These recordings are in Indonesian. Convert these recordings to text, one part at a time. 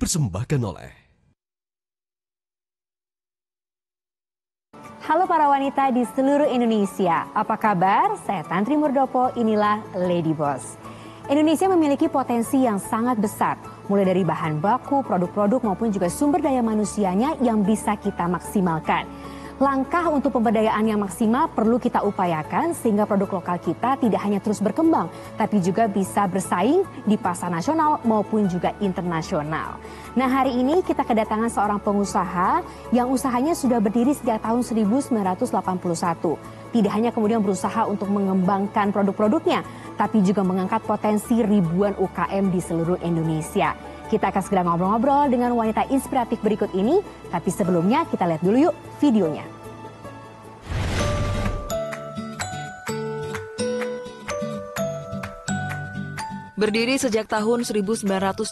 dipersembahkan oleh Halo para wanita di seluruh Indonesia, apa kabar? Saya Tantri Murdopo, inilah Lady Boss. Indonesia memiliki potensi yang sangat besar, mulai dari bahan baku, produk-produk maupun juga sumber daya manusianya yang bisa kita maksimalkan. Langkah untuk pemberdayaan yang maksimal perlu kita upayakan sehingga produk lokal kita tidak hanya terus berkembang, tapi juga bisa bersaing di pasar nasional maupun juga internasional. Nah, hari ini kita kedatangan seorang pengusaha yang usahanya sudah berdiri sejak tahun 1981. Tidak hanya kemudian berusaha untuk mengembangkan produk-produknya, tapi juga mengangkat potensi ribuan UKM di seluruh Indonesia. Kita akan segera ngobrol-ngobrol dengan wanita inspiratif berikut ini, tapi sebelumnya kita lihat dulu yuk videonya. Berdiri sejak tahun 1981,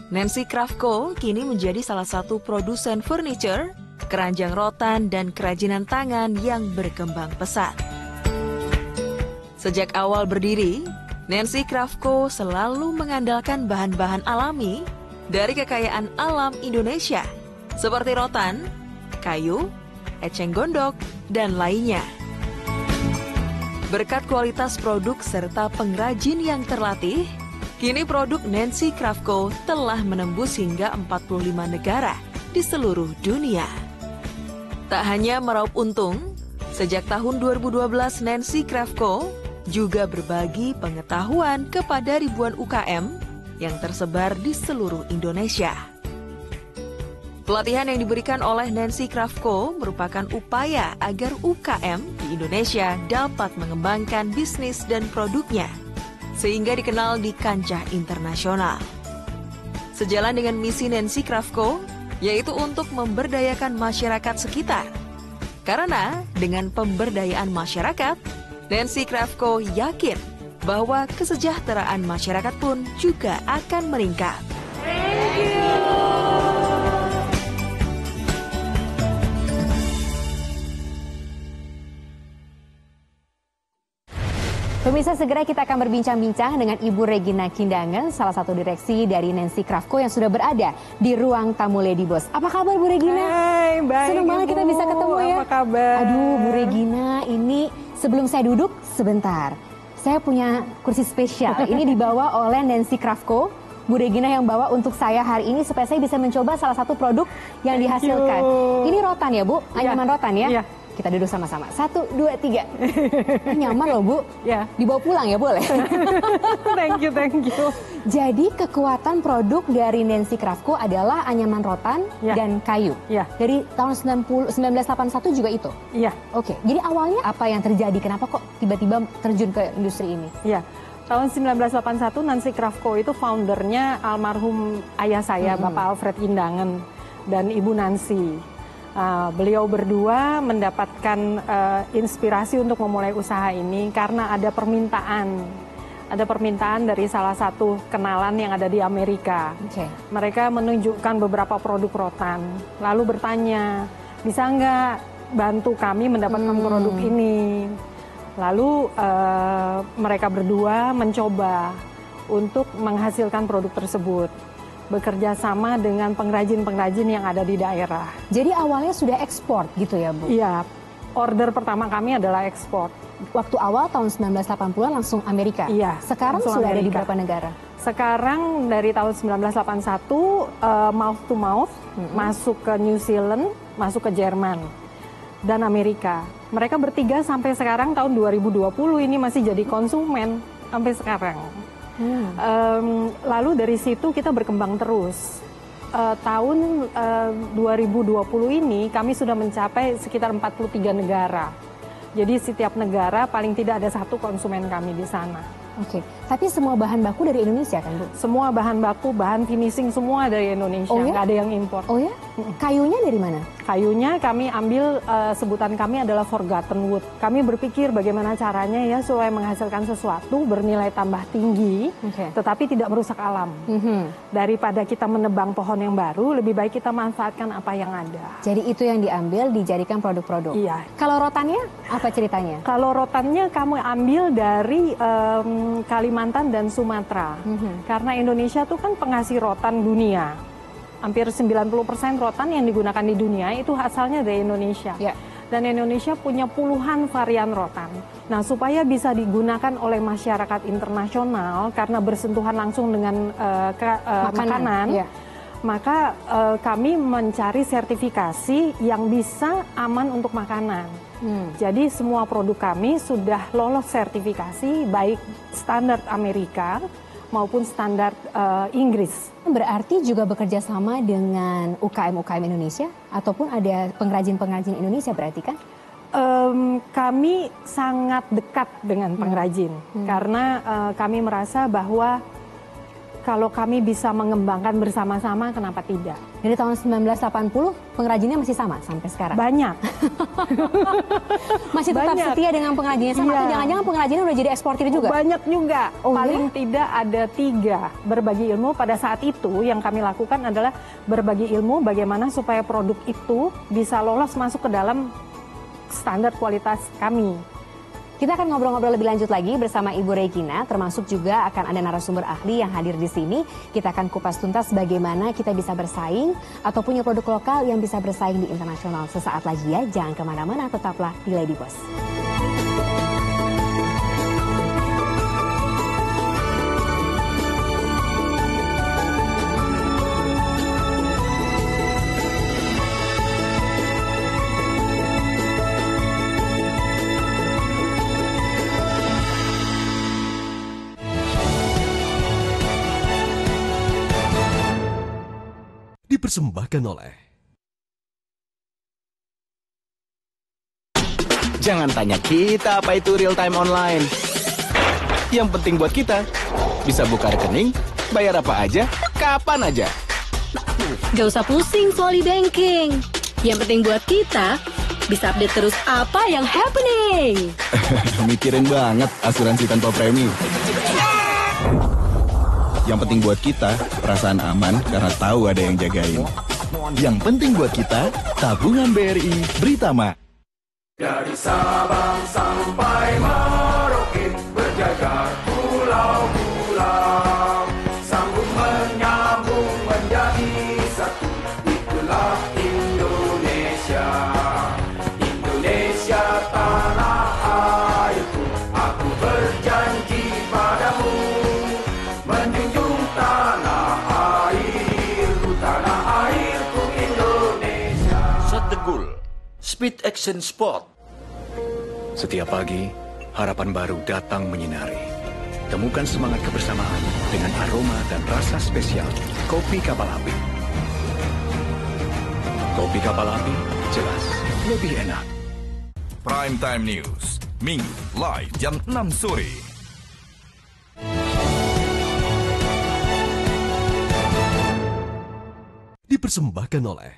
Nancy Craft Co. kini menjadi salah satu produsen furniture, keranjang rotan, dan kerajinan tangan yang berkembang pesat. Sejak awal berdiri, Nancy Craft Co. selalu mengandalkan bahan-bahan alami dari kekayaan alam Indonesia, seperti rotan, kayu, eceng gondok, dan lainnya. Berkat kualitas produk serta pengrajin yang terlatih, kini produk Nancy Craft Co. telah menembus hingga 45 negara di seluruh dunia. Tak hanya meraup untung, sejak tahun 2012 Nancy Craft Co. juga berbagi pengetahuan kepada ribuan UKM yang tersebar di seluruh Indonesia. Pelatihan yang diberikan oleh Nancy Craft Co. merupakan upaya agar UKM di Indonesia dapat mengembangkan bisnis dan produknya, sehingga dikenal di kancah internasional. Sejalan dengan misi Nancy Craft Co., yaitu untuk memberdayakan masyarakat sekitar. Karena dengan pemberdayaan masyarakat, Nancy Craft Co. yakin bahwa kesejahteraan masyarakat pun juga akan meningkat. Thank you. Pemirsa, segera kita akan berbincang-bincang dengan Ibu Regina Kindangan, salah satu direksi dari Nancy Craft Co. yang sudah berada di ruang tamu Lady Boss. Apa kabar Bu Regina? Hai, baik. Senang banget kita bisa ketemu ya. Apa kabar? Aduh Bu Regina, ini sebelum saya duduk sebentar, saya punya kursi spesial. Ini dibawa oleh Nancy Craft Co. Bu Regina yang bawa untuk saya hari ini supaya saya bisa mencoba salah satu produk yang dihasilkan. Ini rotan ya Bu? Anyaman rotan ya? Iya. Kita duduk sama-sama. 1, 2, 3. Nyaman loh Bu. Ya. Dibawa pulang ya boleh? Thank you. Jadi kekuatan produk dari Nancy Craft Co. adalah anyaman rotan dan kayu. Ya. Dari tahun 1981 juga itu? Iya. Oke, jadi awalnya apa yang terjadi? Kenapa kok tiba-tiba terjun ke industri ini? Iya. Tahun 1981 Nancy Craft Co. itu foundernya almarhum ayah saya, Bapak Alfred Kindangan dan Ibu Nancy. Beliau berdua mendapatkan inspirasi untuk memulai usaha ini karena ada permintaan dari salah satu kenalan yang ada di Amerika. Okay. Mereka menunjukkan beberapa produk rotan, lalu bertanya, bisa nggak bantu kami mendapatkan produk ini? Lalu mereka berdua mencoba untuk menghasilkan produk tersebut, bekerja sama dengan pengrajin-pengrajin yang ada di daerah. Jadi awalnya sudah ekspor gitu ya Bu? Iya, order pertama kami adalah ekspor. Waktu awal tahun 1980-an langsung Amerika? Iya. Sekarang sudah ada di berapa negara? Sekarang dari tahun 1981 mouth to mouth masuk ke New Zealand, masuk ke Jerman dan Amerika. Mereka bertiga sampai sekarang tahun 2020 ini masih jadi konsumen sampai sekarang. Lalu dari situ kita berkembang terus. Tahun 2020 ini kami sudah mencapai sekitar 43 negara. Jadi setiap negara paling tidak ada satu konsumen kami di sana. Oke, tapi semua bahan baku dari Indonesia kan Bu? Semua bahan baku, bahan finishing semua dari Indonesia, nggak ada yang impor. Oh ya? Kayunya dari mana? Kayunya kami ambil, sebutan kami adalah forgotten wood. Kami berpikir bagaimana caranya ya supaya menghasilkan sesuatu bernilai tambah tinggi, tetapi tidak merusak alam. Daripada kita menebang pohon yang baru, lebih baik kita manfaatkan apa yang ada. Jadi itu yang diambil, dijadikan produk-produk? Iya. Kalau rotannya, apa ceritanya? Kalau rotannya kami ambil dari Kalimantan dan Sumatera. Karena Indonesia tuh kan penghasil rotan dunia. Hampir 90% rotan yang digunakan di dunia itu asalnya dari Indonesia. Ya. Dan Indonesia punya puluhan varian rotan. Nah, supaya bisa digunakan oleh masyarakat internasional karena bersentuhan langsung dengan makanan, ya. maka kami mencari sertifikasi yang bisa aman untuk makanan. Jadi semua produk kami sudah lolos sertifikasi baik standar Amerika maupun standar Inggris. Berarti juga bekerja sama dengan UKM-UKM Indonesia ataupun ada pengrajin-pengrajin Indonesia berarti kan? Kami sangat dekat dengan pengrajin karena kami merasa bahwa kalau kami bisa mengembangkan bersama-sama, kenapa tidak? Dari tahun 1980 pengrajinnya masih sama sampai sekarang? Banyak. Masih tetap Banyak. setia dengan pengrajinnya sama? Iya. Atau jangan-jangan pengrajinnya udah jadi eksportir juga? Banyak juga. Oh, Paling tidak ada 3 berbagi ilmu. Pada saat itu yang kami lakukan adalah berbagi ilmu bagaimana supaya produk itu bisa lolos masuk ke dalam standar kualitas kami. Kita akan ngobrol-ngobrol lebih lanjut lagi bersama Ibu Regina, termasuk juga akan ada narasumber ahli yang hadir di sini. Kita akan kupas tuntas bagaimana kita bisa bersaing atau punya produk lokal yang bisa bersaing di internasional. Sesaat lagi ya, jangan kemana-mana, tetaplah di Lady Boss. Dipersembahkan oleh Jangan tanya kita apa itu real time online. Yang penting buat kita, bisa buka rekening, bayar apa aja, kapan aja. Gak usah pusing soal e-banking. Yang penting buat kita, bisa update terus apa yang happening. Mikirin banget asuransi tanpa premi. Yang penting buat kita, perasaan aman karena tahu ada yang jagain. Yang penting buat kita, tabungan BRI Britama. Dari Sabang sampai Merauke, berjajar pulau-pulau, sambung menyambung menjadi satu. Itulah Indonesia, Indonesia tanah airku. Aku berjanji padamu, menjunjung tanah airku, tanah airku Indonesia. Setegul, Speed Action Sport. Setiap pagi, harapan baru datang menyinari. Temukan semangat kebersamaan dengan aroma dan rasa spesial Kopi Kapal Api. Kopi Kapal Api, jelas lebih enak. Prime Time News, Minggu, live jam 6 sore. dipersembahkan oleh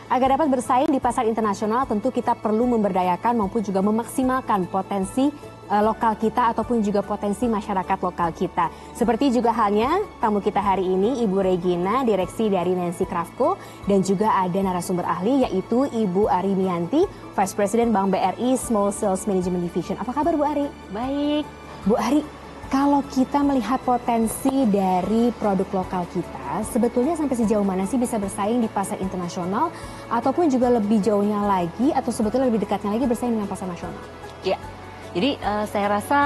Agar dapat bersaing di pasar internasional, tentu kita perlu memberdayakan maupun juga memaksimalkan potensi lokal kita ataupun juga potensi masyarakat lokal kita. Seperti juga halnya tamu kita hari ini, Ibu Regina, direksi dari Nancy Craftco, dan juga ada narasumber ahli yaitu Ibu Ari Mianti, Vice President Bank BRI Small Sales Management Division. Apa kabar Bu Ari? Baik. Bu Ari, kalau kita melihat potensi dari produk lokal kita, sebetulnya sampai sejauh mana sih bisa bersaing di pasar internasional ataupun juga lebih jauhnya lagi atau sebetulnya lebih dekatnya lagi bersaing dengan pasar nasional? Ya, jadi saya rasa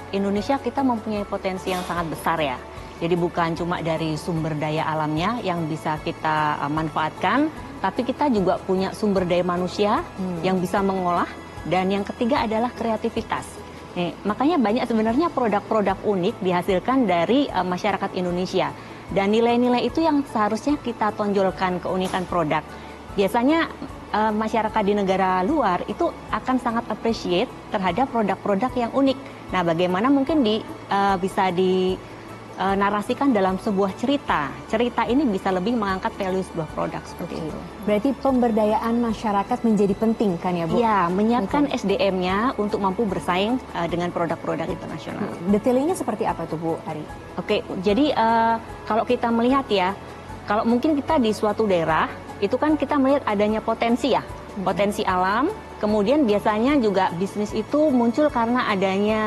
Indonesia kita mempunyai potensi yang sangat besar ya. Jadi bukan cuma dari sumber daya alamnya yang bisa kita manfaatkan, tapi kita juga punya sumber daya manusia yang bisa mengolah, dan yang ketiga adalah kreativitas. Nih, makanya banyak sebenarnya produk-produk unik dihasilkan dari masyarakat Indonesia. Dan nilai-nilai itu yang seharusnya kita tonjolkan, keunikan produk. Biasanya masyarakat di negara luar itu akan sangat appreciate terhadap produk-produk yang unik. Nah, bagaimana mungkin bisa dinarasikan dalam sebuah cerita. Cerita ini bisa lebih mengangkat value sebuah produk seperti itu. Berarti pemberdayaan masyarakat menjadi penting kan ya Bu? Ya, menyiapkan SDM-nya untuk mampu bersaing dengan produk-produk internasional. Detailnya seperti apa tuh Bu Ari? Oke, jadi kalau kita melihat ya, kalau mungkin kita di suatu daerah, itu kan kita melihat adanya potensi ya, Potensi alam, kemudian biasanya juga bisnis itu muncul karena adanya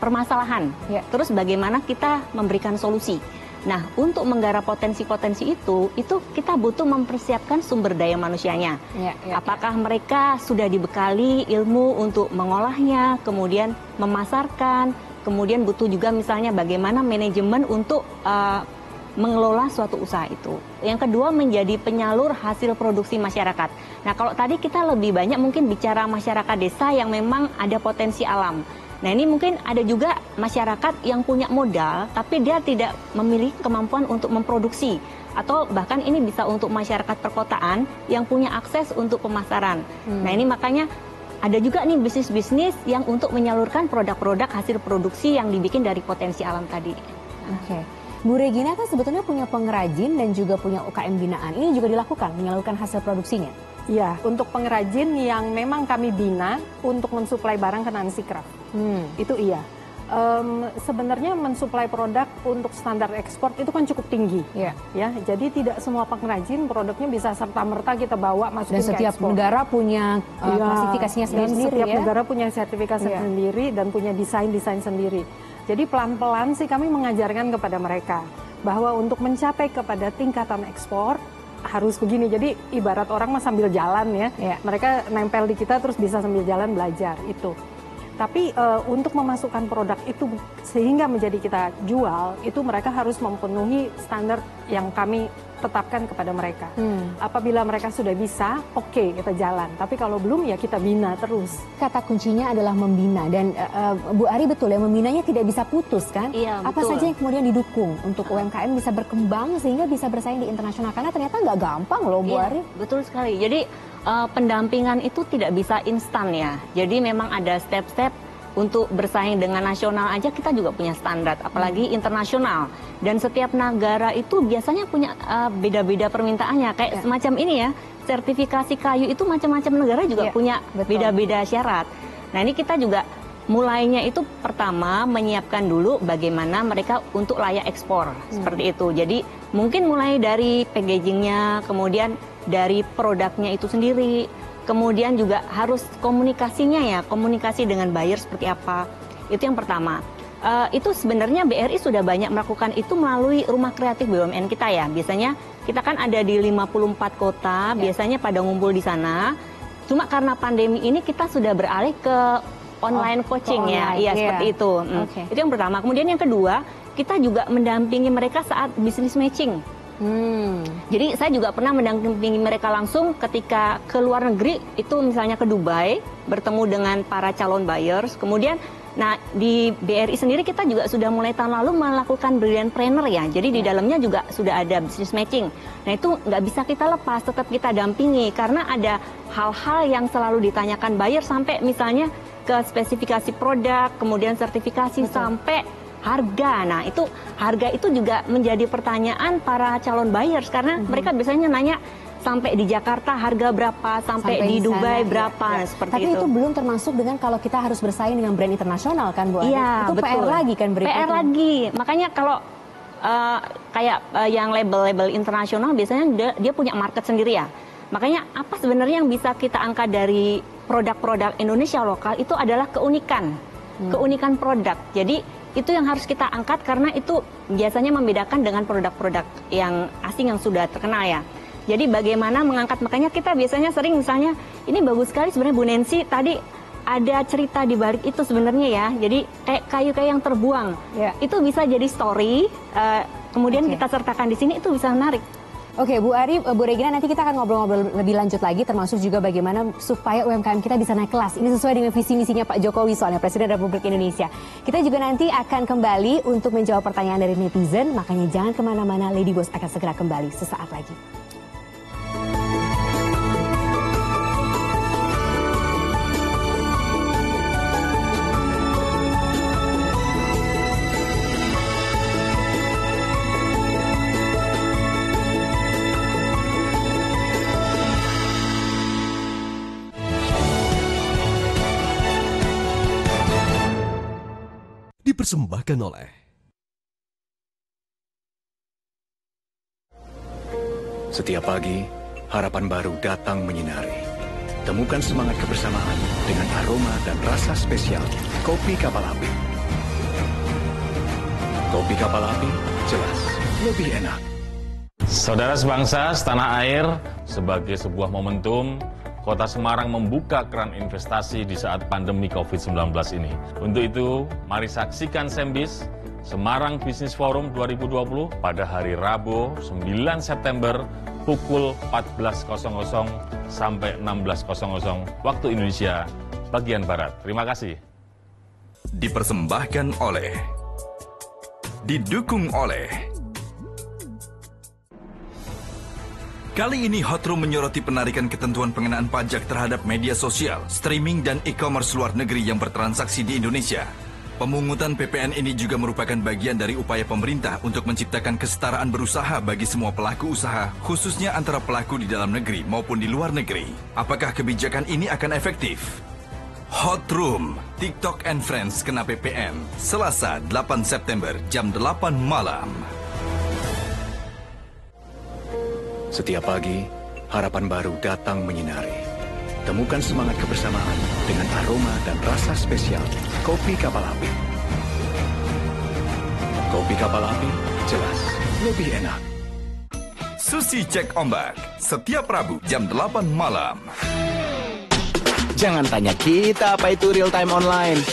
permasalahan. Terus bagaimana kita memberikan solusi. Nah, untuk menggarap potensi-potensi itu kita butuh mempersiapkan sumber daya manusianya. Apakah mereka sudah dibekali ilmu untuk mengolahnya, kemudian memasarkan, kemudian butuh juga misalnya bagaimana manajemen untuk mengelola suatu usaha itu. Yang kedua, menjadi penyalur hasil produksi masyarakat. Nah, kalau tadi kita lebih banyak mungkin bicara masyarakat desa yang memang ada potensi alam. Nah, ini mungkin ada juga masyarakat yang punya modal, tapi dia tidak memiliki kemampuan untuk memproduksi. Atau bahkan ini bisa untuk masyarakat perkotaan yang punya akses untuk pemasaran. Nah, ini makanya ada juga nih bisnis-bisnis yang untuk menyalurkan produk-produk hasil produksi yang dibikin dari potensi alam tadi. Bu Regina kan sebetulnya punya pengrajin dan juga punya UKM binaan. Ini juga dilakukan, menyalurkan hasil produksinya? Iya, untuk pengrajin yang memang kami bina untuk mensuplai barang ke Nancy Craft. Itu iya. Sebenarnya mensuplai produk untuk standar ekspor itu kan cukup tinggi. Ya, jadi tidak semua pengrajin produknya bisa serta-merta kita bawa masukin ke ekspor. Dan setiap negara punya klasifikasinya sendiri. Setiap negara punya sertifikasi sendiri dan punya desain-desain sendiri. Jadi pelan-pelan sih kami mengajarkan kepada mereka bahwa untuk mencapai kepada tingkatan ekspor harus begini. Jadi ibarat orang mah sambil jalan ya. Mereka nempel di kita terus bisa sambil jalan belajar itu. Tapi untuk memasukkan produk itu sehingga menjadi kita jual, itu mereka harus memenuhi standar yang kami tetapkan kepada mereka. Apabila mereka sudah bisa, oke, kita jalan. Tapi kalau belum ya kita bina terus. Kata kuncinya adalah membina dan Bu Ari betul ya, membinanya tidak bisa putus kan? Iya, apa saja yang kemudian didukung untuk UMKM bisa berkembang sehingga bisa bersaing di internasional, karena ternyata nggak gampang loh Bu Ari. Betul sekali. Jadi pendampingan itu tidak bisa instan ya. Jadi memang ada step-step. Untuk bersaing dengan nasional aja kita juga punya standar, apalagi internasional. Dan setiap negara itu biasanya punya beda-beda permintaannya. Kayak semacam ini ya, sertifikasi kayu itu macam-macam negara juga punya beda-beda syarat. Nah, ini kita juga mulainya itu pertama menyiapkan dulu bagaimana mereka untuk layak ekspor. Seperti itu. Jadi mungkin mulai dari packagingnya, kemudian dari produknya itu sendiri. Kemudian juga harus komunikasinya ya, komunikasi dengan buyer seperti apa. Itu yang pertama. Itu sebenarnya BRI sudah banyak melakukan itu melalui rumah kreatif BUMN kita ya. Biasanya kita kan ada di 54 kota, biasanya pada ngumpul di sana. Cuma karena pandemi ini kita sudah beralih ke online coaching ya. Iya, seperti itu. Itu yang pertama. Kemudian yang kedua, kita juga mendampingi mereka saat business matching. Jadi saya juga pernah mendampingi mereka langsung ketika ke luar negeri, itu misalnya ke Dubai, bertemu dengan para calon buyers. Kemudian, nah di BRI sendiri kita juga sudah mulai tahun lalu melakukan brilliant planner ya. Jadi di dalamnya juga sudah ada business matching. Nah itu nggak bisa kita lepas, tetap kita dampingi karena ada hal-hal yang selalu ditanyakan buyer sampai misalnya ke spesifikasi produk, kemudian sertifikasi sampai harga. Nah, itu harga itu juga menjadi pertanyaan para calon buyers karena mereka biasanya nanya sampai di Jakarta harga berapa, sampai di Dubai berapa, seperti itu. Tapi itu belum termasuk dengan kalau kita harus bersaing dengan brand internasional kan Bu Ari? Iya, itu betul. PR lagi kan berikutnya. PR lagi. Makanya kalau kayak yang label-label internasional biasanya dia punya market sendiri ya. Makanya apa sebenarnya yang bisa kita angkat dari produk-produk Indonesia lokal itu adalah keunikan. Keunikan produk. Jadi itu yang harus kita angkat karena itu biasanya membedakan dengan produk-produk yang asing yang sudah terkenal ya. Jadi bagaimana mengangkat, makanya kita biasanya sering misalnya, ini bagus sekali sebenarnya Bu Nancy, tadi ada cerita di balik itu sebenarnya ya. Jadi kayak kayu-kayu yang terbuang, itu bisa jadi story, kemudian kita sertakan di sini, itu bisa menarik. Oke, Bu Ari, Bu Regina, nanti kita akan ngobrol-ngobrol lebih lanjut lagi, termasuk juga bagaimana supaya UMKM kita bisa naik kelas. Ini sesuai dengan visi misinya Pak Jokowi soalnya, Presiden Republik Indonesia. Kita juga nanti akan kembali untuk menjawab pertanyaan dari netizen, makanya jangan kemana-mana, Lady Boss akan segera kembali sesaat lagi. Dipersembahkan oleh Setiap pagi, harapan baru datang menyinari. Temukan semangat kebersamaan dengan aroma dan rasa spesial kopi kapal api. Kopi kapal api, jelas lebih enak. Saudara sebangsa, setanah air, sebagai sebuah momentum, Kota Semarang membuka keran investasi di saat pandemi COVID-19 ini. Untuk itu, mari saksikan Sembis Semarang Business Forum 2020 pada hari Rabu 9 September pukul 14.00 sampai 16.00 waktu Indonesia bagian Barat. Terima kasih. Dipersembahkan oleh, didukung oleh. Kali ini Hotroom menyoroti penarikan ketentuan pengenaan pajak terhadap media sosial, streaming, dan e-commerce luar negeri yang bertransaksi di Indonesia. Pemungutan PPN ini juga merupakan bagian dari upaya pemerintah untuk menciptakan kesetaraan berusaha bagi semua pelaku usaha, khususnya antara pelaku di dalam negeri maupun di luar negeri. Apakah kebijakan ini akan efektif? Hotroom, TikTok and Friends kena PPN, Selasa 8 September jam 8 malam. Setiap pagi, harapan baru datang menyinari. Temukan semangat kebersamaan dengan aroma dan rasa spesial kopi kapal api. Kopi kapal api, jelas lebih enak. Susi Cek Ombak, setiap Rabu jam 8 malam. Jangan tanya kita apa itu real time online.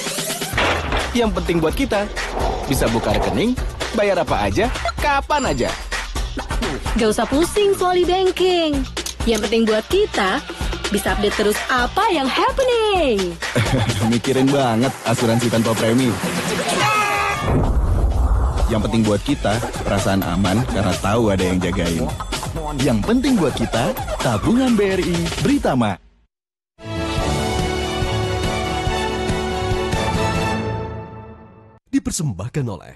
Yang penting buat kita, bisa buka rekening, bayar apa aja, kapan aja. Gak usah pusing soal e-banking. Yang penting buat kita, bisa update terus apa yang happening. Mikirin banget asuransi tanpa premi. Yang penting buat kita, perasaan aman karena tahu ada yang jagain. Yang penting buat kita, tabungan BRI Britama. Dipersembahkan oleh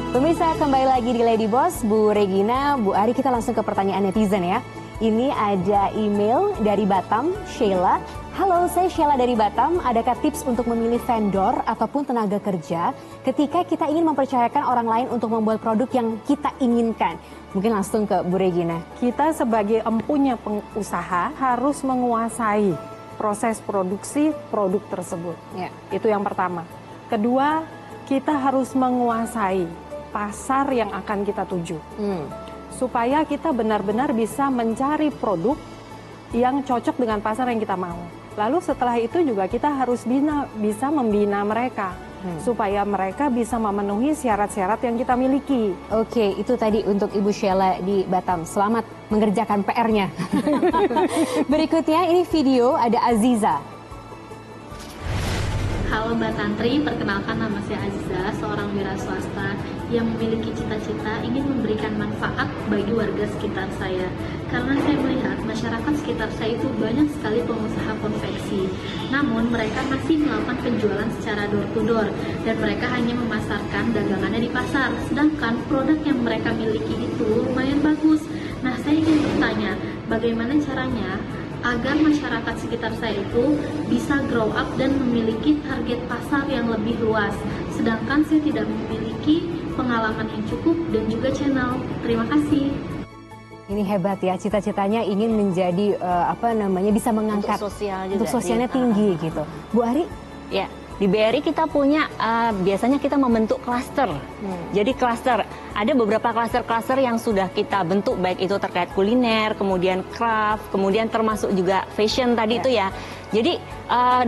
Pemirsa, kembali lagi di Lady Boss, Bu Regina, Bu Ari, kita langsung ke pertanyaan netizen ya. Ini ada email dari Batam, Sheila. Halo, saya Sheila dari Batam. Adakah tips untuk memilih vendor ataupun tenaga kerja ketika kita ingin mempercayakan orang lain untuk membuat produk yang kita inginkan? Mungkin langsung ke Bu Regina. Kita sebagai empunya pengusaha harus menguasai proses produksi produk tersebut. Ya. Itu yang pertama. Kedua, kita harus menguasai pasar yang akan kita tuju. Supaya kita benar-benar bisa mencari produk yang cocok dengan pasar yang kita mau. Lalu setelah itu juga kita harus bisa membina mereka. Supaya mereka bisa memenuhi syarat-syarat yang kita miliki. Oke, itu tadi untuk Ibu Sheila di Batam. Selamat mengerjakan PR-nya. Berikutnya ini video ada Aziza. Halo Mbak Tantri, perkenalkan nama saya Aziza, seorang wira swasta yang memiliki cita-cita ingin memberikan manfaat bagi warga sekitar saya. Karena saya melihat masyarakat sekitar saya itu banyak sekali pengusaha konveksi. Namun mereka masih melakukan penjualan secara door to door dan mereka hanya memasarkan dagangannya di pasar. Sedangkan produk yang mereka miliki itu lumayan bagus. Nah, saya ingin bertanya, bagaimana caranya agar masyarakat sekitar saya itu bisa grow up dan memiliki target pasar yang lebih luas. Sedangkan saya tidak memiliki pengalaman yang cukup dan juga channel. Terima kasih. Ini hebat ya, cita-citanya ingin menjadi bisa mengangkat untuk sosial juga, untuk sosialnya tinggi gitu. Bu Ari? Ya, di BRI kita punya biasanya kita membentuk klaster. Jadi klaster, ada beberapa klaster-klaster yang sudah kita bentuk, baik itu terkait kuliner, kemudian craft, kemudian termasuk juga fashion tadi itu ya. Jadi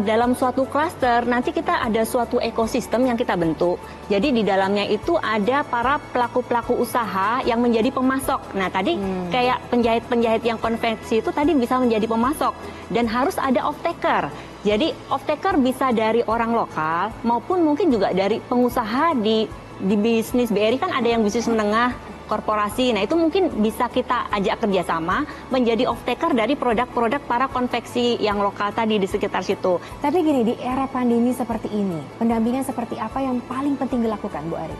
dalam suatu klaster nanti kita ada suatu ekosistem yang kita bentuk. Jadi di dalamnya itu ada para pelaku-pelaku usaha yang menjadi pemasok. Nah tadi kayak penjahit-penjahit yang konveksi itu tadi bisa menjadi pemasok. Dan harus ada off-taker. Jadi off-taker bisa dari orang lokal maupun mungkin juga dari pengusaha di bisnis BRI kan ada yang bisnis menengah, korporasi. Nah itu mungkin bisa kita ajak kerjasama menjadi off-taker dari produk-produk para konveksi yang lokal tadi di sekitar situ. Tapi gini, di era pandemi seperti ini, pendampingan seperti apa yang paling penting dilakukan, Bu Ari?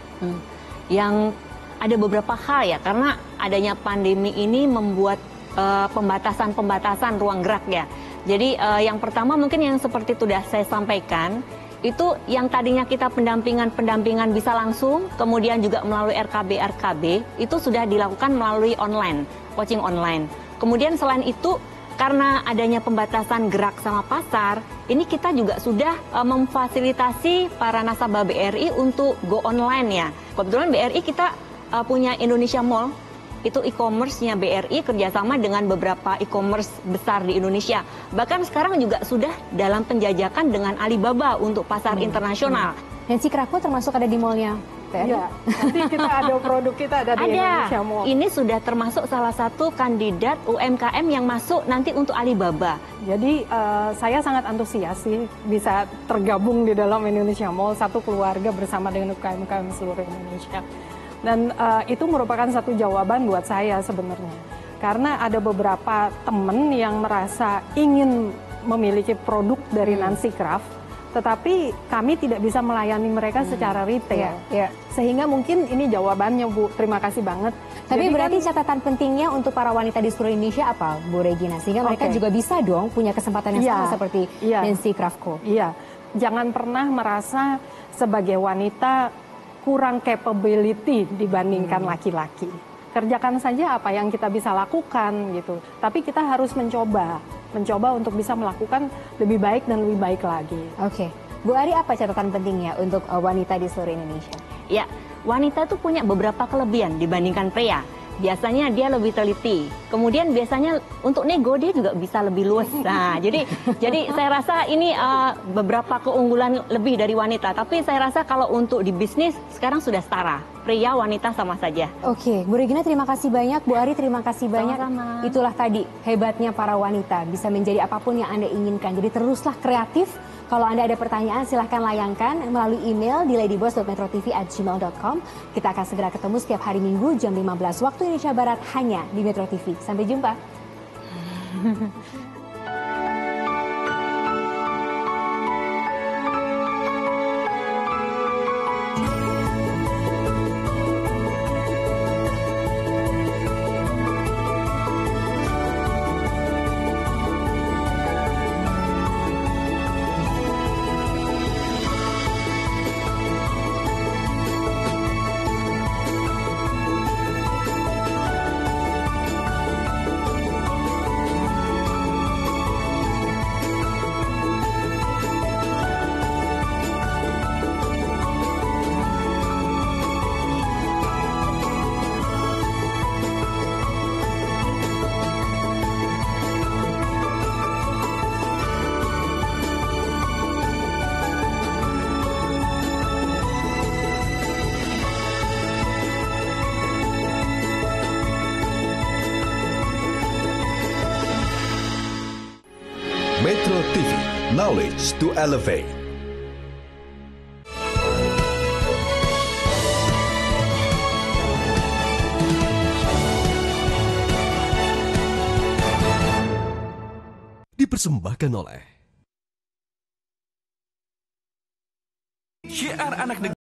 Yang ada beberapa hal ya, karena adanya pandemi ini membuat pembatasan-pembatasan ruang gerak ya. Jadi yang pertama mungkin yang seperti sudah saya sampaikan, itu yang tadinya kita pendampingan bisa langsung, kemudian juga melalui RKB, itu sudah dilakukan melalui online, coaching online. Kemudian selain itu, karena adanya pembatasan gerak sama pasar, ini kita juga sudah memfasilitasi para nasabah BRI untuk go online ya. Kebetulan BRI kita punya Indonesia Mall, itu e-commerce-nya BRI kerjasama dengan beberapa e-commerce besar di Indonesia. Bahkan sekarang juga sudah dalam penjajakan dengan Alibaba untuk pasar internasional. Nancy Craft termasuk ada di mall-nya BRI? Ya, nanti kita ada produk kita ada di Indonesia Mall. Ini sudah termasuk salah satu kandidat UMKM yang masuk nanti untuk Alibaba. Jadi saya sangat antusias sih bisa tergabung di dalam Indonesia Mall, satu keluarga bersama dengan UMKM seluruh Indonesia. Dan itu merupakan satu jawaban buat saya sebenarnya. Karena ada beberapa teman yang merasa ingin memiliki produk dari Nancy Craft, tetapi kami tidak bisa melayani mereka secara retail. Ya. Sehingga mungkin ini jawabannya, Bu. Terima kasih banget. Tapi jadi berarti catatan pentingnya untuk para wanita di seluruh Indonesia apa, Bu Regina? Sehingga mereka juga bisa dong punya kesempatan yang sama seperti Nancy Craft Co. Iya, jangan pernah merasa sebagai wanita kurang capability dibandingkan laki-laki. Kerjakan saja apa yang kita bisa lakukan gitu. Tapi kita harus mencoba untuk bisa melakukan lebih baik dan lebih baik lagi. Oke. Bu Ari, apa catatan pentingnya untuk wanita di seluruh Indonesia? Ya, wanita itu punya beberapa kelebihan dibandingkan pria. Biasanya dia lebih teliti. Kemudian biasanya untuk nego dia juga bisa lebih luas. Nah, jadi saya rasa ini beberapa keunggulan lebih dari wanita. Tapi saya rasa kalau untuk di bisnis sekarang sudah setara. Pria, wanita sama saja. Oke, Bu Regina terima kasih banyak. Bu Ari terima kasih banyak. Sama-sama. Itulah tadi hebatnya para wanita. Bisa menjadi apapun yang Anda inginkan. Jadi teruslah kreatif. Kalau Anda ada pertanyaan silahkan layangkan melalui email di ladyboss.metrotv@gmail.com. Kita akan segera ketemu setiap hari Minggu jam 15 waktu Indonesia Barat hanya di Metro TV. Sampai jumpa. Metro TV, knowledge to elevate. Dipersembahkan oleh syiar anak negeri.